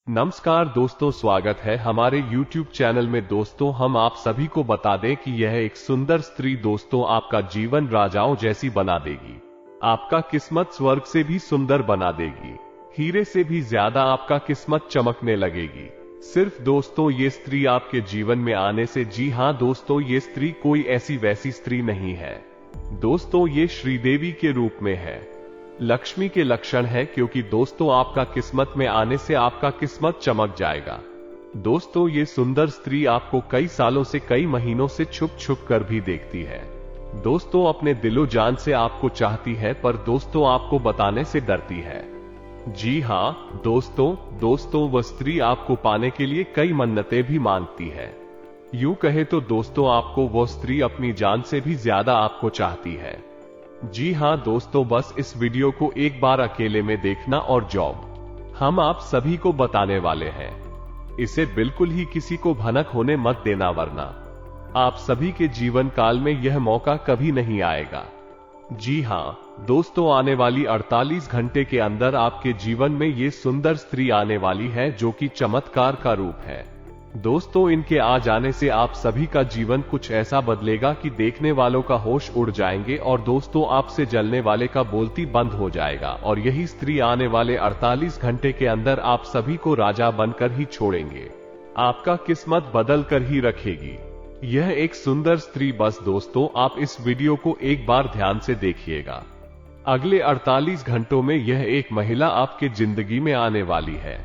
नमस्कार दोस्तों, स्वागत है हमारे YouTube चैनल में। दोस्तों, हम आप सभी को बता दें कि यह एक सुंदर स्त्री दोस्तों आपका जीवन राजाओं जैसी बना देगी। आपका किस्मत स्वर्ग से भी सुंदर बना देगी। हीरे से भी ज्यादा आपका किस्मत चमकने लगेगी। सिर्फ दोस्तों ये स्त्री आपके जीवन में आने से, जी हां दोस्तों, ये स्त्री कोई ऐसी वैसी स्त्री नहीं है दोस्तों, ये श्रीदेवी के रूप में है, लक्ष्मी के लक्षण है। क्योंकि दोस्तों आपका किस्मत में आने से आपका किस्मत चमक जाएगा। दोस्तों ये सुंदर स्त्री आपको कई सालों से, कई महीनों से छुप छुप कर भी देखती है। दोस्तों अपने दिलो जान से आपको चाहती है, पर दोस्तों आपको बताने से डरती है। जी हां दोस्तों वह स्त्री आपको पाने के लिए कई मन्नतें भी मांगती है। यूं कहे तो दोस्तों आपको वह स्त्री अपनी जान से भी ज्यादा आपको चाहती है। जी हां दोस्तों, बस इस वीडियो को एक बार अकेले में देखना और जॉब हम आप सभी को बताने वाले हैं। इसे बिल्कुल ही किसी को भनक होने मत देना, वरना आप सभी के जीवन काल में यह मौका कभी नहीं आएगा। जी हां दोस्तों, आने वाली 48 घंटे के अंदर आपके जीवन में ये सुंदर स्त्री आने वाली है, जो कि चमत्कार का रूप है। दोस्तों इनके आ जाने से आप सभी का जीवन कुछ ऐसा बदलेगा कि देखने वालों का होश उड़ जाएंगे, और दोस्तों आपसे जलने वाले का बोलती बंद हो जाएगा। और यही स्त्री आने वाले 48 घंटे के अंदर आप सभी को राजा बनकर ही छोड़ेंगे, आपका किस्मत बदल कर ही रखेगी। यह एक सुंदर स्त्री, बस दोस्तों आप इस वीडियो को एक बार ध्यान से देखिएगा। अगले 48 घंटों में यह एक महिला आपके जिंदगी में आने वाली है।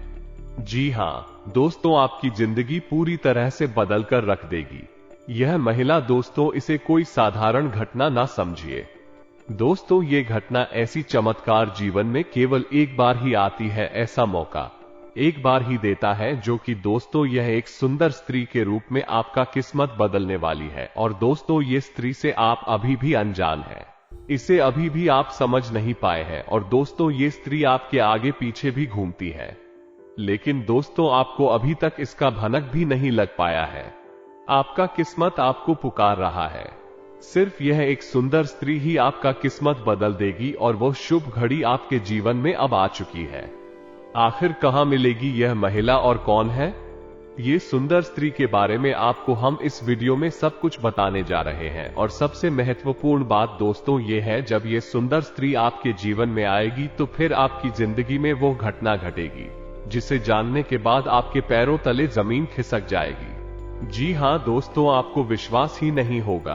जी हां दोस्तों, आपकी जिंदगी पूरी तरह से बदल कर रख देगी। यह महिला दोस्तों, इसे कोई साधारण घटना ना समझिए दोस्तों, ये घटना ऐसी चमत्कार जीवन में केवल एक बार ही आती है। ऐसा मौका एक बार ही देता है, जो कि दोस्तों यह एक सुंदर स्त्री के रूप में आपका किस्मत बदलने वाली है। और दोस्तों ये स्त्री से आप अभी भी अनजान हैं, इसे अभी भी आप समझ नहीं पाए हैं। और दोस्तों ये स्त्री आपके आगे पीछे भी घूमती है, लेकिन दोस्तों आपको अभी तक इसका भनक भी नहीं लग पाया है। आपका किस्मत आपको पुकार रहा है। सिर्फ यह एक सुंदर स्त्री ही आपका किस्मत बदल देगी, और वह शुभ घड़ी आपके जीवन में अब आ चुकी है। आखिर कहां मिलेगी यह महिला और कौन है ये सुंदर स्त्री के बारे में आपको हम इस वीडियो में सब कुछ बताने जा रहे हैं। और सबसे महत्वपूर्ण बात दोस्तों ये है, जब ये सुंदर स्त्री आपके जीवन में आएगी तो फिर आपकी जिंदगी में वो घटना घटेगी जिसे जानने के बाद आपके पैरों तले जमीन खिसक जाएगी। जी हां दोस्तों, आपको विश्वास ही नहीं होगा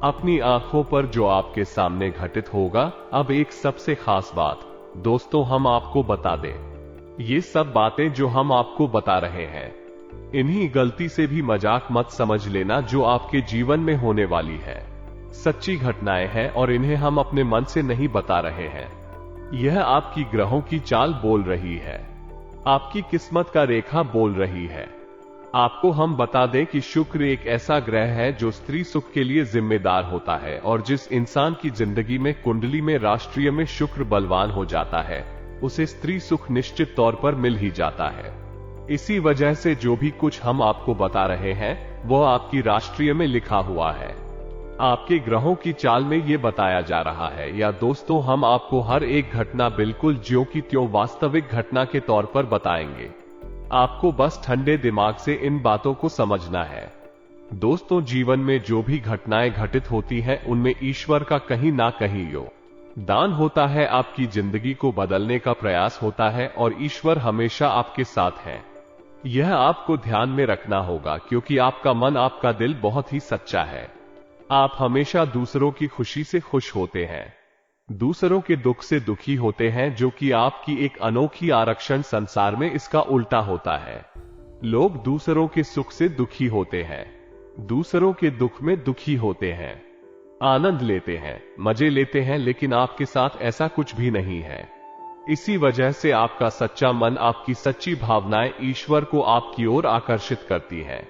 अपनी आंखों पर जो आपके सामने घटित होगा। अब एक सबसे खास बात दोस्तों हम आपको बता दें, ये सब बातें जो हम आपको बता रहे हैं, इन्हीं गलती से भी मजाक मत समझ लेना, जो आपके जीवन में होने वाली है। सच्ची घटनाएं हैं और इन्हें हम अपने मन से नहीं बता रहे हैं। यह आपकी ग्रहों की चाल बोल रही है, आपकी किस्मत का रेखा बोल रही है। आपको हम बता दें कि शुक्र एक ऐसा ग्रह है जो स्त्री सुख के लिए जिम्मेदार होता है, और जिस इंसान की जिंदगी में कुंडली में राष्ट्रीय में शुक्र बलवान हो जाता है, उसे स्त्री सुख निश्चित तौर पर मिल ही जाता है। इसी वजह से जो भी कुछ हम आपको बता रहे हैं वह आपकी राष्ट्रीय में लिखा हुआ है, आपके ग्रहों की चाल में ये बताया जा रहा है। या दोस्तों हम आपको हर एक घटना बिल्कुल ज्यों की त्यों वास्तविक घटना के तौर पर बताएंगे। आपको बस ठंडे दिमाग से इन बातों को समझना है। दोस्तों जीवन में जो भी घटनाएं घटित होती हैं उनमें ईश्वर का कहीं ना कहीं योगदान होता है। आपकी जिंदगी को बदलने का प्रयास होता है, और ईश्वर हमेशा आपके साथ है। यह आपको ध्यान में रखना होगा, क्योंकि आपका मन, आपका दिल बहुत ही सच्चा है। आप हमेशा दूसरों की खुशी से खुश होते हैं, दूसरों के दुख से दुखी होते हैं, जो कि आपकी एक अनोखी आरक्षण संसार में इसका उल्टा होता है। लोग दूसरों के सुख से दुखी होते हैं, दूसरों के दुख में दुखी होते हैं, आनंद लेते हैं, मजे लेते हैं, लेकिन आपके साथ ऐसा कुछ भी नहीं है। इसी वजह से आपका सच्चा मन, आपकी सच्ची भावनाएं ईश्वर को आपकी ओर आकर्षित करती हैं।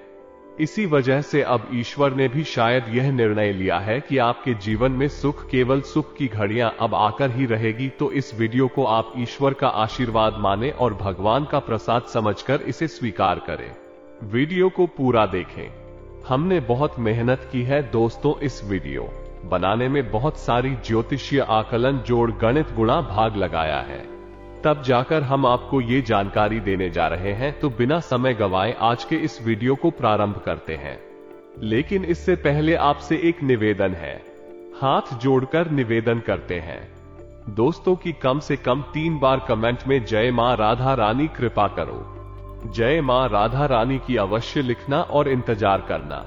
इसी वजह से अब ईश्वर ने भी शायद यह निर्णय लिया है कि आपके जीवन में सुख, केवल सुख की घड़ियां अब आकर ही रहेगी। तो इस वीडियो को आप ईश्वर का आशीर्वाद माने और भगवान का प्रसाद समझकर इसे स्वीकार करें। वीडियो को पूरा देखें। हमने बहुत मेहनत की है दोस्तों इस वीडियो बनाने में, बहुत सारी ज्योतिषीय आकलन, जोड़, गणित, गुणा भाग लगाया है, तब जाकर हम आपको ये जानकारी देने जा रहे हैं। तो बिना समय गवाए आज के इस वीडियो को प्रारंभ करते हैं। लेकिन इससे पहले आपसे एक निवेदन है, हाथ जोड़कर निवेदन करते हैं दोस्तों की कम से कम 3 बार कमेंट में जय मां राधा रानी कृपा करो, जय मां राधा रानी की अवश्य लिखना और इंतजार करना।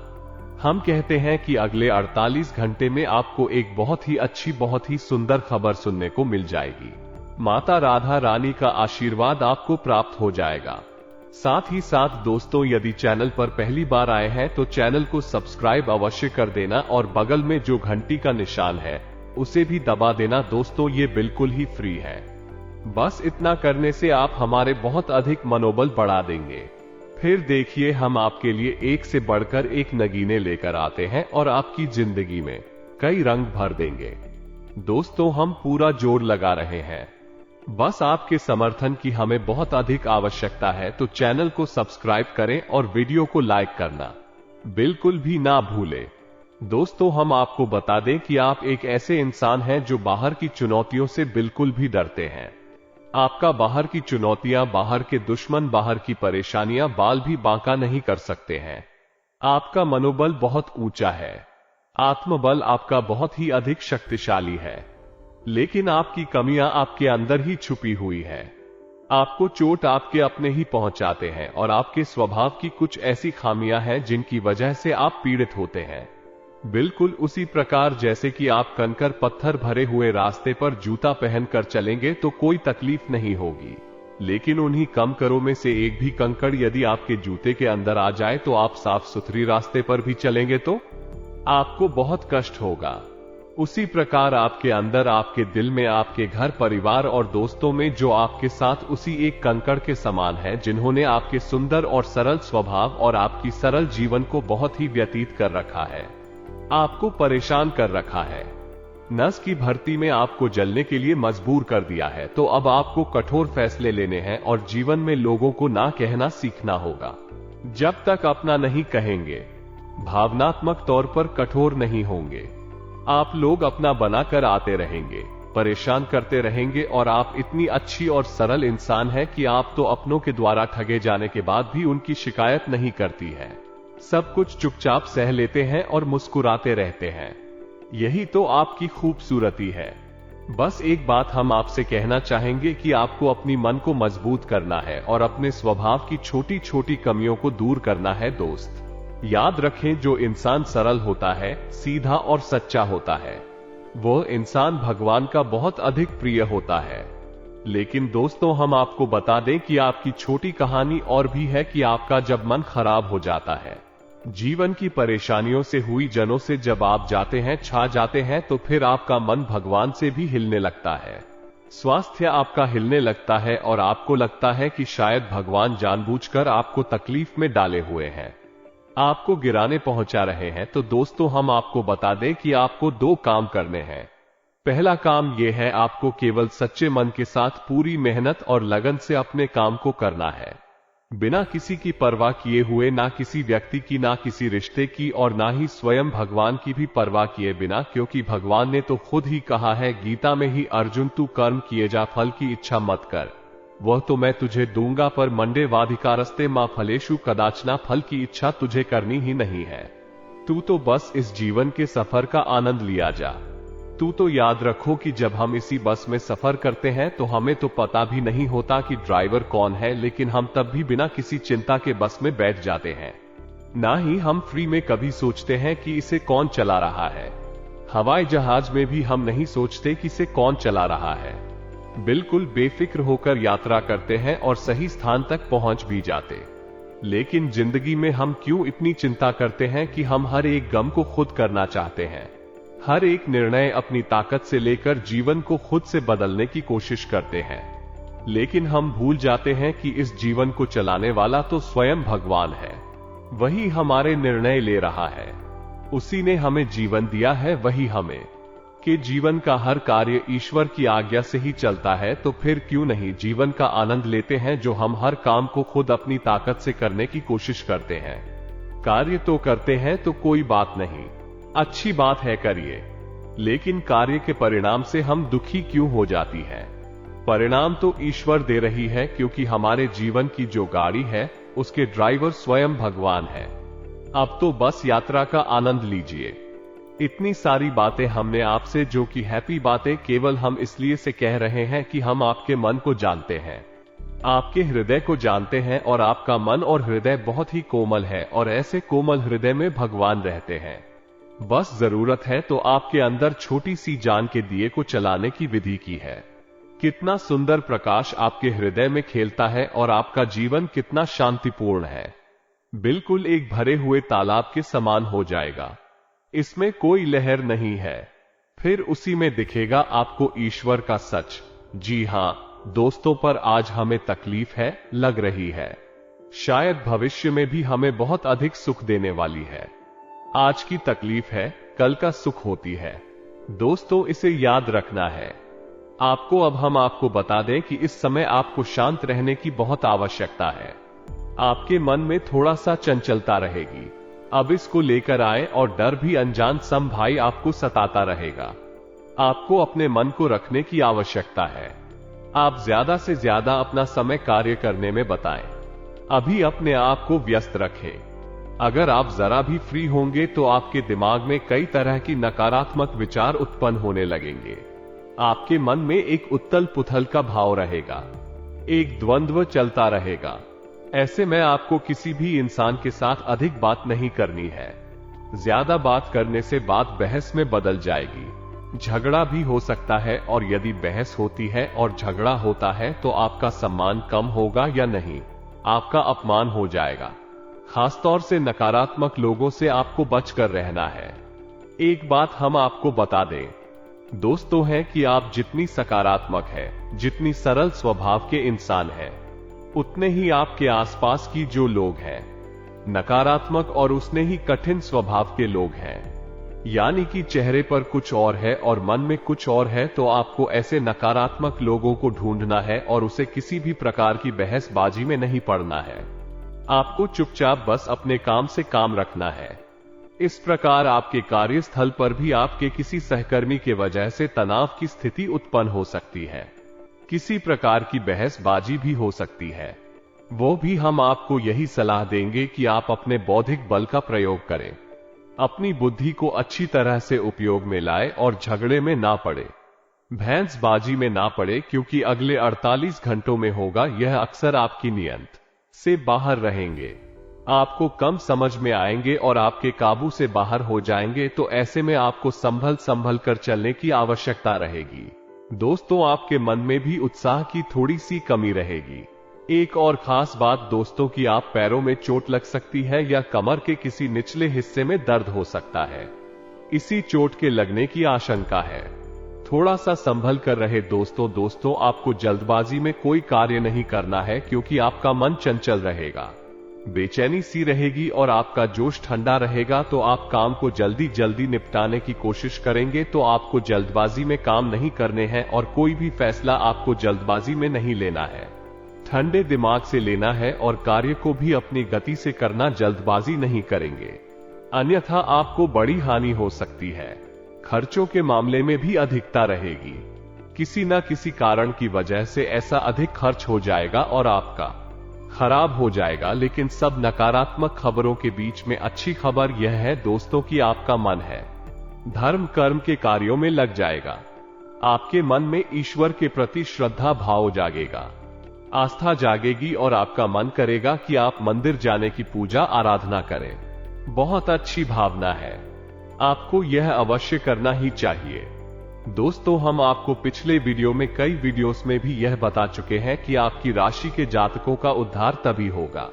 हम कहते हैं कि अगले 48 घंटे में आपको एक बहुत ही अच्छी, बहुत ही सुंदर खबर सुनने को मिल जाएगी। माता राधा रानी का आशीर्वाद आपको प्राप्त हो जाएगा। साथ ही साथ दोस्तों, यदि चैनल पर पहली बार आए हैं तो चैनल को सब्सक्राइब अवश्य कर देना और बगल में जो घंटी का निशान है उसे भी दबा देना दोस्तों, ये बिल्कुल ही फ्री है। बस इतना करने से आप हमारे बहुत अधिक मनोबल बढ़ा देंगे। फिर देखिए, हम आपके लिए एक से बढ़कर एक नगीने लेकर आते हैं और आपकी जिंदगी में कई रंग भर देंगे। दोस्तों, हम पूरा जोर लगा रहे हैं, बस आपके समर्थन की हमें बहुत अधिक आवश्यकता है। तो चैनल को सब्सक्राइब करें और वीडियो को लाइक करना बिल्कुल भी ना भूलें। दोस्तों, हम आपको बता दें कि आप एक ऐसे इंसान हैं जो बाहर की चुनौतियों से बिल्कुल भी डरते हैं। आपका बाहर की चुनौतियां, बाहर के दुश्मन, बाहर की परेशानियां बाल भी बांका नहीं कर सकते हैं। आपका मनोबल बहुत ऊंचा है, आत्मबल आपका बहुत ही अधिक शक्तिशाली है, लेकिन आपकी कमियां आपके अंदर ही छुपी हुई है। आपको चोट आपके अपने ही पहुंचाते हैं और आपके स्वभाव की कुछ ऐसी खामियां हैं जिनकी वजह से आप पीड़ित होते हैं। बिल्कुल उसी प्रकार जैसे कि आप कंकर पत्थर भरे हुए रास्ते पर जूता पहनकर चलेंगे तो कोई तकलीफ नहीं होगी, लेकिन उन्हीं कंकरों में से एक भी कंकड़ यदि आपके जूते के अंदर आ जाए तो आप साफ सुथरी रास्ते पर भी चलेंगे तो आपको बहुत कष्ट होगा। उसी प्रकार आपके अंदर, आपके दिल में, आपके घर परिवार और दोस्तों में जो आपके साथ उसी एक कंकड़ के समान है, जिन्होंने आपके सुंदर और सरल स्वभाव और आपकी सरल जीवन को बहुत ही व्यतीत कर रखा है, आपको परेशान कर रखा है, नस की भर्ती में आपको जलने के लिए मजबूर कर दिया है। तो अब आपको कठोर फैसले लेने हैं और जीवन में लोगों को ना कहना सीखना होगा। जब तक अपना नहीं कहेंगे, भावनात्मक तौर पर कठोर नहीं होंगे, आप लोग अपना बनाकर आते रहेंगे, परेशान करते रहेंगे। और आप इतनी अच्छी और सरल इंसान हैं कि आप तो अपनों के द्वारा ठगे जाने के बाद भी उनकी शिकायत नहीं करती है, सब कुछ चुपचाप सह लेते हैं और मुस्कुराते रहते हैं। यही तो आपकी खूबसूरती है। बस एक बात हम आपसे कहना चाहेंगे कि आपको अपनी मन को मजबूत करना है और अपने स्वभाव की छोटी छोटी कमियों को दूर करना है। दोस्त, याद रखें, जो इंसान सरल होता है, सीधा और सच्चा होता है, वो इंसान भगवान का बहुत अधिक प्रिय होता है। लेकिन दोस्तों, हम आपको बता दें कि आपकी छोटी कहानी और भी है कि आपका जब मन खराब हो जाता है, जीवन की परेशानियों से हुई जनों से जब आप जाते हैं, छा जाते हैं, तो फिर आपका मन भगवान से भी हिलने लगता है, स्वास्थ्य आपका हिलने लगता है और आपको लगता है कि शायद भगवान जानबूझकर आपको तकलीफ में डाले हुए हैं, आपको गिराने पहुंचा रहे हैं। तो दोस्तों, हम आपको बता दें कि आपको 2 काम करने हैं। पहला काम यह है, आपको केवल सच्चे मन के साथ पूरी मेहनत और लगन से अपने काम को करना है, बिना किसी की परवाह किए हुए, ना किसी व्यक्ति की, ना किसी रिश्ते की और ना ही स्वयं भगवान की भी परवाह किए बिना, क्योंकि भगवान ने तो खुद ही कहा है गीता में ही, अर्जुन तू कर्म किए जा, फल की इच्छा मत कर, वह तो मैं तुझे दूंगा, पर मंडे वाधिकारस्ते मां फलेषु कदाचना, फल की इच्छा तुझे करनी ही नहीं है। तू तो बस इस जीवन के सफर का आनंद लिया जा। तू तो याद रखो कि जब हम इसी बस में सफर करते हैं तो हमें तो पता भी नहीं होता कि ड्राइवर कौन है, लेकिन हम तब भी बिना किसी चिंता के बस में बैठ जाते हैं। ना ही हम फ्री में कभी सोचते हैं कि इसे कौन चला रहा है। हवाई जहाज में भी हम नहीं सोचते कि इसे कौन चला रहा है, बिल्कुल बेफिक्र होकर यात्रा करते हैं और सही स्थान तक पहुंच भी जाते। लेकिन जिंदगी में हम क्यों इतनी चिंता करते हैं कि हम हर एक गम को खुद करना चाहते हैं, हर एक निर्णय अपनी ताकत से लेकर जीवन को खुद से बदलने की कोशिश करते हैं, लेकिन हम भूल जाते हैं कि इस जीवन को चलाने वाला तो स्वयं भगवान है, वही हमारे निर्णय ले रहा है, उसी ने हमें जीवन दिया है, वही हमें कि जीवन का हर कार्य ईश्वर की आज्ञा से ही चलता है। तो फिर क्यों नहीं जीवन का आनंद लेते हैं, जो हम हर काम को खुद अपनी ताकत से करने की कोशिश करते हैं। कार्य तो करते हैं तो कोई बात नहीं, अच्छी बात है, करिए, लेकिन कार्य के परिणाम से हम दुखी क्यों हो जाती है, परिणाम तो ईश्वर दे रही है, क्योंकि हमारे जीवन की जो गाड़ी है उसके ड्राइवर स्वयं भगवान है। अब तो बस यात्रा का आनंद लीजिए। इतनी सारी बातें हमने आपसे जो कि हैप्पी बातें केवल हम इसलिए से कह रहे हैं कि हम आपके मन को जानते हैं, आपके हृदय को जानते हैं, और आपका मन और हृदय बहुत ही कोमल है, और ऐसे कोमल हृदय में भगवान रहते हैं। बस जरूरत है तो आपके अंदर छोटी सी जान के दिए को चलाने की विधि की है। कितना सुंदर प्रकाश आपके हृदय में खेलता है और आपका जीवन कितना शांतिपूर्ण है, बिल्कुल एक भरे हुए तालाब के समान हो जाएगा। इसमें कोई लहर नहीं है, फिर उसी में दिखेगा आपको ईश्वर का सच। जी हां दोस्तों, पर आज हमें तकलीफ है, लग रही है, शायद भविष्य में भी हमें बहुत अधिक सुख देने वाली है। आज की तकलीफ है, कल का सुख होती है। दोस्तों, इसे याद रखना है आपको। अब हम आपको बता दें कि इस समय आपको शांत रहने की बहुत आवश्यकता है। आपके मन में थोड़ा सा चंचलता रहेगी, अब इसको लेकर आए, और डर भी अनजान सम भाई आपको सताता रहेगा। आपको अपने मन को रखने की आवश्यकता है। आप ज्यादा से ज्यादा अपना समय कार्य करने में बताएं। अभी अपने आप को व्यस्त रखें। अगर आप जरा भी फ्री होंगे तो आपके दिमाग में कई तरह की नकारात्मक विचार उत्पन्न होने लगेंगे। आपके मन में एक उथल पुथल का भाव रहेगा, एक द्वंद्व चलता रहेगा। ऐसे में आपको किसी भी इंसान के साथ अधिक बात नहीं करनी है। ज्यादा बात करने से बात बहस में बदल जाएगी, झगड़ा भी हो सकता है, और यदि बहस होती है और झगड़ा होता है तो आपका सम्मान कम होगा या नहीं, आपका अपमान हो जाएगा। खासतौर से नकारात्मक लोगों से आपको बचकर रहना है। एक बात हम आपको बता दें दोस्तों है कि आप जितनी सकारात्मक है, जितनी सरल स्वभाव के इंसान हैं, उतने ही आपके आसपास की जो लोग हैं नकारात्मक और उतने ही कठिन स्वभाव के लोग हैं। यानी कि चेहरे पर कुछ और है और मन में कुछ और है, तो आपको ऐसे नकारात्मक लोगों को ढूंढना है और उसे किसी भी प्रकार की बहसबाजी में नहीं पड़ना है। आपको चुपचाप बस अपने काम से काम रखना है। इस प्रकार आपके कार्यस्थल पर भी आपके किसी सहकर्मी के वजह से तनाव की स्थिति उत्पन्न हो सकती है, किसी प्रकार की बहसबाजी भी हो सकती है। वो भी हम आपको यही सलाह देंगे कि आप अपने बौद्धिक बल का प्रयोग करें, अपनी बुद्धि को अच्छी तरह से उपयोग में लाए और झगड़े में ना पड़े, भैंसबाजी में ना पड़े, क्योंकि अगले 48 घंटों में होगा यह अक्सर आपकी नियंत्रण से बाहर रहेंगे, आपको कम समझ में आएंगे और आपके काबू से बाहर हो जाएंगे। तो ऐसे में आपको संभल कर चलने की आवश्यकता रहेगी। दोस्तों, आपके मन में भी उत्साह की थोड़ी सी कमी रहेगी। एक और खास बात दोस्तों कि आप पैरों में चोट लग सकती है या कमर के किसी निचले हिस्से में दर्द हो सकता है, इसी चोट के लगने की आशंका है। थोड़ा सा संभल कर रहे दोस्तों, आपको जल्दबाजी में कोई कार्य नहीं करना है, क्योंकि आपका मन चंचल रहेगा, बेचैनी सी रहेगी और आपका जोश ठंडा रहेगा। तो आप काम को जल्दी निपटाने की कोशिश करेंगे। तो आपको जल्दबाजी में काम नहीं करने हैं और कोई भी फैसला आपको जल्दबाजी में नहीं लेना है, ठंडे दिमाग से लेना है, और कार्य को भी अपनी गति से करना, जल्दबाजी नहीं करेंगे, अन्यथा आपको बड़ी हानि हो सकती है। खर्चों के मामले में भी अधिकता रहेगी, किसी न किसी कारण की वजह से ऐसा अधिक खर्च हो जाएगा और आपका खराब हो जाएगा। लेकिन सब नकारात्मक खबरों के बीच में अच्छी खबर यह है दोस्तों कि आपका मन है धर्म कर्म के कार्यों में लग जाएगा। आपके मन में ईश्वर के प्रति श्रद्धा भाव जागेगा, आस्था जागेगी और आपका मन करेगा कि आप मंदिर जाने की पूजा आराधना करें। बहुत अच्छी भावना है, आपको यह अवश्य करना ही चाहिए। दोस्तों, हम आपको पिछले वीडियो में कई वीडियोस में भी यह बता चुके हैं कि आपकी राशि के जातकों का उद्धार तभी होगा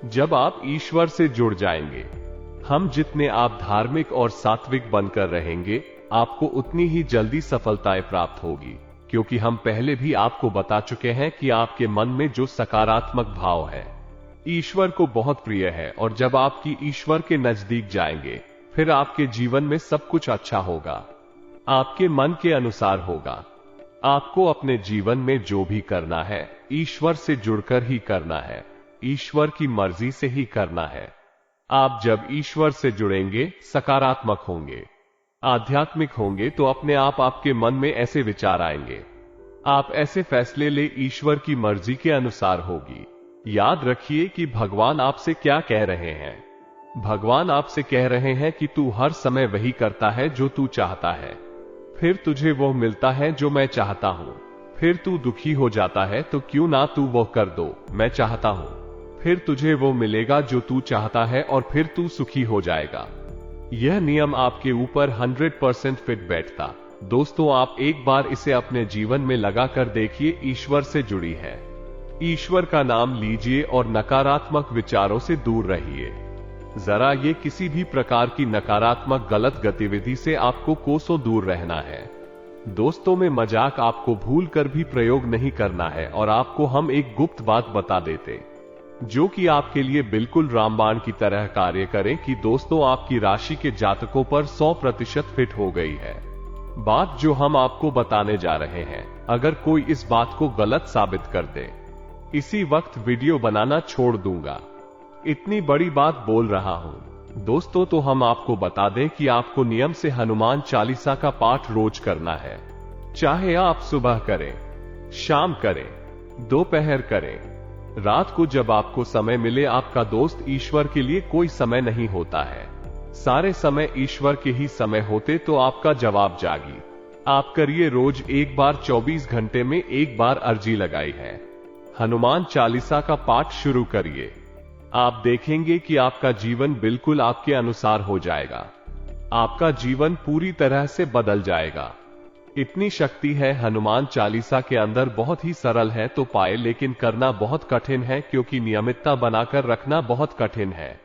जब आप ईश्वर से जुड़ जाएंगे। हम जितने आप धार्मिक और सात्विक बनकर रहेंगे, आपको उतनी ही जल्दी सफलताएं प्राप्त होगी, क्योंकि हम पहले भी आपको बता चुके हैं कि आपके मन में जो सकारात्मक भाव है ईश्वर को बहुत प्रिय है, और जब आपकी ईश्वर के नजदीक जाएंगे फिर आपके जीवन में सब कुछ अच्छा होगा, आपके मन के अनुसार होगा। आपको अपने जीवन में जो भी करना है ईश्वर से जुड़कर ही करना है, ईश्वर की मर्जी से ही करना है। आप जब ईश्वर से जुड़ेंगे, सकारात्मक होंगे, आध्यात्मिक होंगे, तो अपने आप आपके मन में ऐसे विचार आएंगे, आप ऐसे फैसले ले ईश्वर की मर्जी के अनुसार होगी। याद रखिए कि भगवान आपसे क्या कह रहे हैं। भगवान आपसे कह रहे हैं कि तू हर समय वही करता है जो तू चाहता है, फिर तुझे वो मिलता है जो मैं चाहता हूं। फिर तू दुखी हो जाता है तो क्यों ना तू वो कर दो मैं चाहता हूं, फिर तुझे वो मिलेगा जो तू चाहता है और फिर तू सुखी हो जाएगा। यह नियम आपके ऊपर 100% फिट बैठता। दोस्तों, आप एक बार इसे अपने जीवन में लगाकर देखिए। ईश्वर से जुड़ी है, ईश्वर का नाम लीजिए और नकारात्मक विचारों से दूर रहिए। जरा ये किसी भी प्रकार की नकारात्मक गलत गतिविधि से आपको कोसों दूर रहना है। दोस्तों में मजाक आपको भूल कर भी प्रयोग नहीं करना है। और आपको हम एक गुप्त बात बता देते जो कि आपके लिए बिल्कुल रामबाण की तरह कार्य करें कि दोस्तों आपकी राशि के जातकों पर 100% फिट हो गई है। बात जो हम आपको बताने जा रहे हैं, अगर कोई इस बात को गलत साबित कर दे, इसी वक्त वीडियो बनाना छोड़ दूंगा। इतनी बड़ी बात बोल रहा हूं दोस्तों, तो हम आपको बता दें कि आपको नियम से हनुमान चालीसा का पाठ रोज करना है। चाहे आप सुबह करें, शाम करें, दोपहर करें, रात को, जब आपको समय मिले। आपका दोस्त ईश्वर के लिए कोई समय नहीं होता है, सारे समय ईश्वर के ही समय होते। तो आपका जवाब जागी। आप करिए रोज एक बार, 24 घंटे में एक बार अर्जी लगाई है। हनुमान चालीसा का पाठ शुरू करिए। आप देखेंगे कि आपका जीवन बिल्कुल आपके अनुसार हो जाएगा। आपका जीवन पूरी तरह से बदल जाएगा। इतनी शक्ति है हनुमान चालीसा के अंदर। बहुत ही सरल है तो पाए, लेकिन करना बहुत कठिन है, क्योंकि नियमितता बनाकर रखना बहुत कठिन है।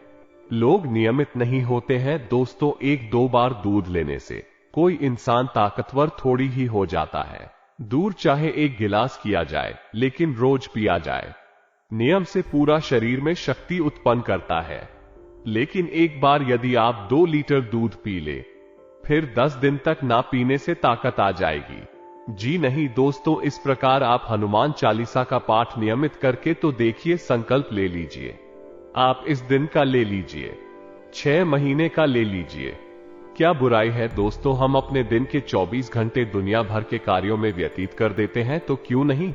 लोग नियमित नहीं होते हैं दोस्तों। 1-2 बार दूध लेने से कोई इंसान ताकतवर थोड़ी ही हो जाता है। दूध चाहे 1 गिलास किया जाए, लेकिन रोज पिया जाए। नियम से पूरा शरीर में शक्ति उत्पन्न करता है। लेकिन एक बार यदि आप 2 लीटर दूध पी ले, फिर 10 दिन तक ना पीने से ताकत आ जाएगी। जी नहीं दोस्तों, इस प्रकार आप हनुमान चालीसा का पाठ नियमित करके तो देखिए, संकल्प ले लीजिए। आप इस दिन का ले लीजिए, 6 महीने का ले लीजिए। क्या बुराई है दोस्तों, हम अपने दिन के 24 घंटे दुनिया भर के कार्यों में व्यतीत कर देते हैं, तो क्यों नहीं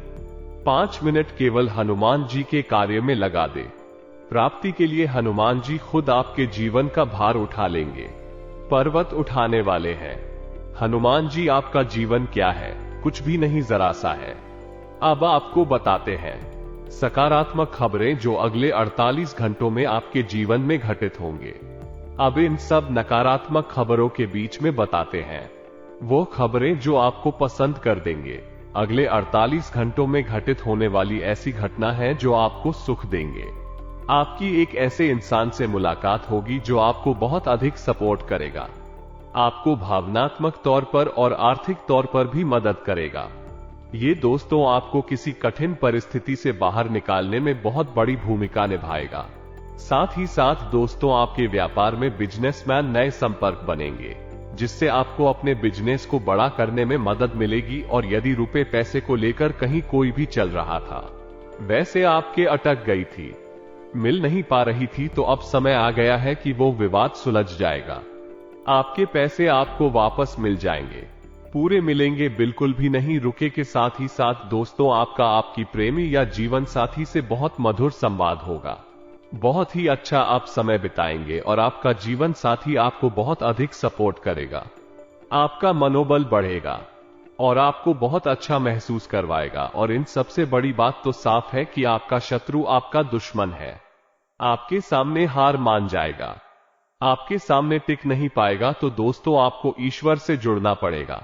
5 मिनट केवल हनुमान जी के कार्य में लगा दे। प्राप्ति के लिए हनुमान जी खुद आपके जीवन का भार उठा लेंगे, पर्वत उठाने वाले हैं। हनुमान जी आपका जीवन क्या है? कुछ भी नहीं, जरा सा है। अब आपको बताते हैं सकारात्मक खबरें जो अगले 48 घंटों में आपके जीवन में घटित होंगे। अब इन सब नकारात्मक खबरों के बीच में बताते हैं वो खबरें जो आपको पसंद कर देंगे। अगले 48 घंटों में घटित होने वाली ऐसी घटना है जो आपको सुख देंगे। आपकी एक ऐसे इंसान से मुलाकात होगी जो आपको बहुत अधिक सपोर्ट करेगा, आपको भावनात्मक तौर पर और आर्थिक तौर पर भी मदद करेगा। ये दोस्तों आपको किसी कठिन परिस्थिति से बाहर निकालने में बहुत बड़ी भूमिका निभाएगा। साथ ही साथ दोस्तों आपके व्यापार में बिजनेसमैन नए संपर्क बनेंगे, जिससे आपको अपने बिजनेस को बड़ा करने में मदद मिलेगी। और यदि रुपए पैसे को लेकर कहीं कोई भी चल रहा था, वैसे आपके अटक गई थी, मिल नहीं पा रही थी, तो अब समय आ गया है कि वो विवाद सुलझ जाएगा। आपके पैसे आपको वापस मिल जाएंगे, पूरे मिलेंगे, बिल्कुल भी नहीं रुके। के साथ ही साथ दोस्तों आपका आपकी प्रेमी या जीवन साथी से बहुत मधुर संवाद होगा। बहुत ही अच्छा आप समय बिताएंगे और आपका जीवन साथी आपको बहुत अधिक सपोर्ट करेगा। आपका मनोबल बढ़ेगा और आपको बहुत अच्छा महसूस करवाएगा। और इन सबसे बड़ी बात तो साफ है कि आपका शत्रु आपका दुश्मन है, आपके सामने हार मान जाएगा, आपके सामने टिक नहीं पाएगा। तो दोस्तों आपको ईश्वर से जुड़ना पड़ेगा।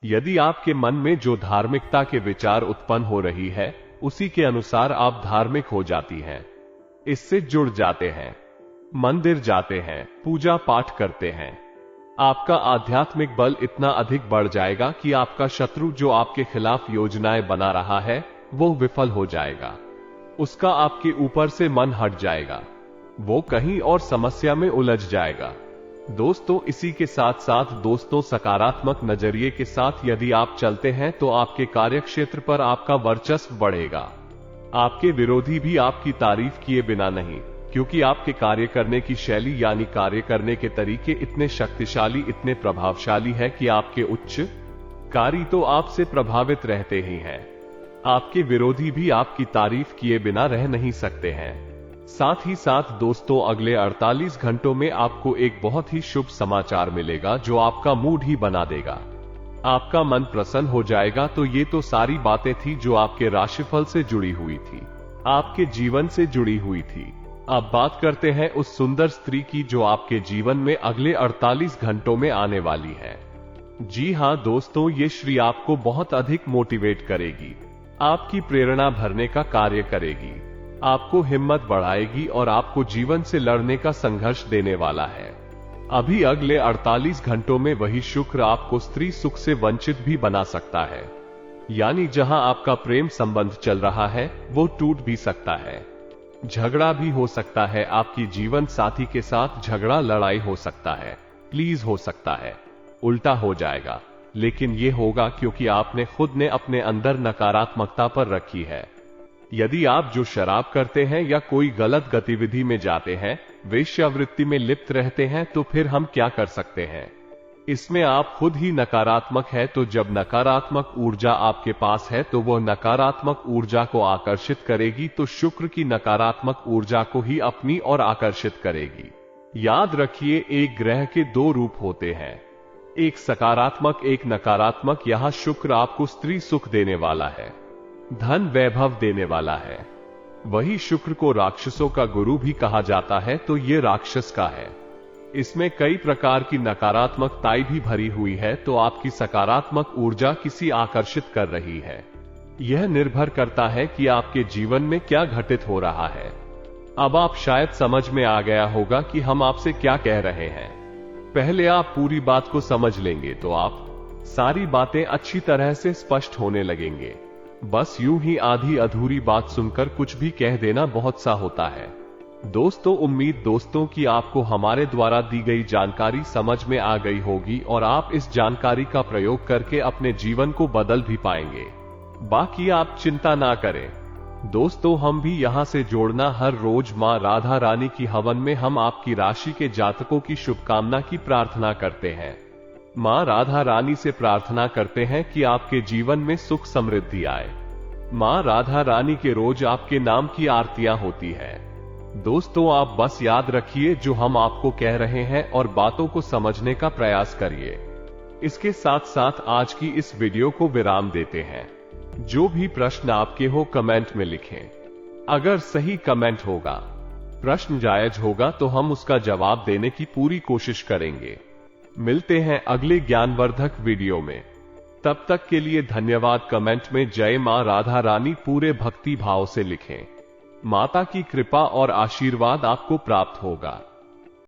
यदि आपके मन में जो धार्मिकता के विचार उत्पन्न हो रही है, उसी के अनुसार आप धार्मिक हो जाती हैं, इससे जुड़ जाते हैं, मंदिर जाते हैं, पूजा पाठ करते हैं, आपका आध्यात्मिक बल इतना अधिक बढ़ जाएगा कि आपका शत्रु जो आपके खिलाफ योजनाएं बना रहा है, वो विफल हो जाएगा। उसका आपके ऊपर से मन हट जाएगा, वो कहीं और समस्या में उलझ जाएगा। दोस्तों इसी के साथ साथ दोस्तों सकारात्मक नजरिए के साथ यदि आप चलते हैं तो आपके कार्यक्षेत्र पर आपका वर्चस्व बढ़ेगा। आपके विरोधी भी आपकी तारीफ किए बिना नहीं, क्योंकि आपके कार्य करने की शैली यानी कार्य करने के तरीके इतने शक्तिशाली, इतने प्रभावशाली है कि आपके उच्च कारी तो आपसे प्रभावित रहते ही हैं। आपके विरोधी भी आपकी तारीफ किए बिना रह नहीं सकते हैं। साथ ही साथ दोस्तों, अगले 48 घंटों में आपको एक बहुत ही शुभ समाचार मिलेगा जो आपका मूड ही बना देगा। आपका मन प्रसन्न हो जाएगा। तो ये तो सारी बातें थी जो आपके राशिफल से जुड़ी हुई थी, आपके जीवन से जुड़ी हुई थी। अब बात करते हैं उस सुंदर स्त्री की जो आपके जीवन में अगले 48 घंटों में आने वाली है। जी हां दोस्तों, ये श्री आपको बहुत अधिक मोटिवेट करेगी, आपकी प्रेरणा भरने का कार्य करेगी, आपको हिम्मत बढ़ाएगी और आपको जीवन से लड़ने का संघर्ष देने वाला है। अभी अगले 48 घंटों में वही शुक्र आपको स्त्री सुख से वंचित भी बना सकता है। यानी जहां आपका प्रेम संबंध चल रहा है वो टूट भी सकता है, झगड़ा भी हो सकता है, आपकी जीवन साथी के साथ झगड़ा लड़ाई हो सकता है, प्लीज हो सकता है, उल्टा हो जाएगा। लेकिन ये होगा क्योंकि आपने खुद ने अपने अंदर नकारात्मकता पर रखी है। यदि आप जो शराब करते हैं या कोई गलत गतिविधि में जाते हैं, वेश्यावृत्ति में लिप्त रहते हैं, तो फिर हम क्या कर सकते हैं? इसमें आप खुद ही नकारात्मक है। तो जब नकारात्मक ऊर्जा आपके पास है तो वह नकारात्मक ऊर्जा को आकर्षित करेगी, तो शुक्र की नकारात्मक ऊर्जा को ही अपनी ओर आकर्षित करेगी। याद रखिए, एक ग्रह के दो रूप होते हैं, एक सकारात्मक, एक नकारात्मक। यहां शुक्र आपको स्त्री सुख देने वाला है, धन वैभव देने वाला है। वही शुक्र को राक्षसों का गुरु भी कहा जाता है, तो ये राक्षस का है। इसमें कई प्रकार की नकारात्मकताएं भी भरी हुई है, तो आपकी सकारात्मक ऊर्जा किसी आकर्षित कर रही है। यह निर्भर करता है कि आपके जीवन में क्या घटित हो रहा है। अब आप शायद समझ में आ गया होगा कि हम आपसे क्या कह रहे हैं। पहले आप पूरी बात को समझ लेंगे तो आप सारी बातें अच्छी तरह से स्पष्ट होने लगेंगे। बस यूं ही आधी अधूरी बात सुनकर कुछ भी कह देना बहुत सा होता है। दोस्तों, उम्मीद दोस्तों कि आपको हमारे द्वारा दी गई जानकारी समझ में आ गई होगी और आप इस जानकारी का प्रयोग करके अपने जीवन को बदल भी पाएंगे। बाकी आप चिंता ना करें दोस्तों, हम भी यहां से जोड़ना हर रोज मां राधा रानी की हवन में हम आपकी राशि के जातकों की शुभकामना की प्रार्थना करते हैं। मां राधा रानी से प्रार्थना करते हैं कि आपके जीवन में सुख समृद्धि आए। मां राधा रानी के रोज आपके नाम की आरतियां होती है। दोस्तों, आप बस याद रखिए जो हम आपको कह रहे हैं और बातों को समझने का प्रयास करिए। इसके साथ साथ आज की इस वीडियो को विराम देते हैं। जो भी प्रश्न आपके हो कमेंट में लिखें। अगर सही कमेंट होगा, प्रश्न जायज होगा तो हम उसका जवाब देने की पूरी कोशिश करेंगे। मिलते हैं अगले ज्ञानवर्धक वीडियो में। तब तक के लिए धन्यवाद। कमेंट में जय मां राधा रानी पूरे भक्ति भाव से लिखें। माता की कृपा और आशीर्वाद आपको प्राप्त होगा।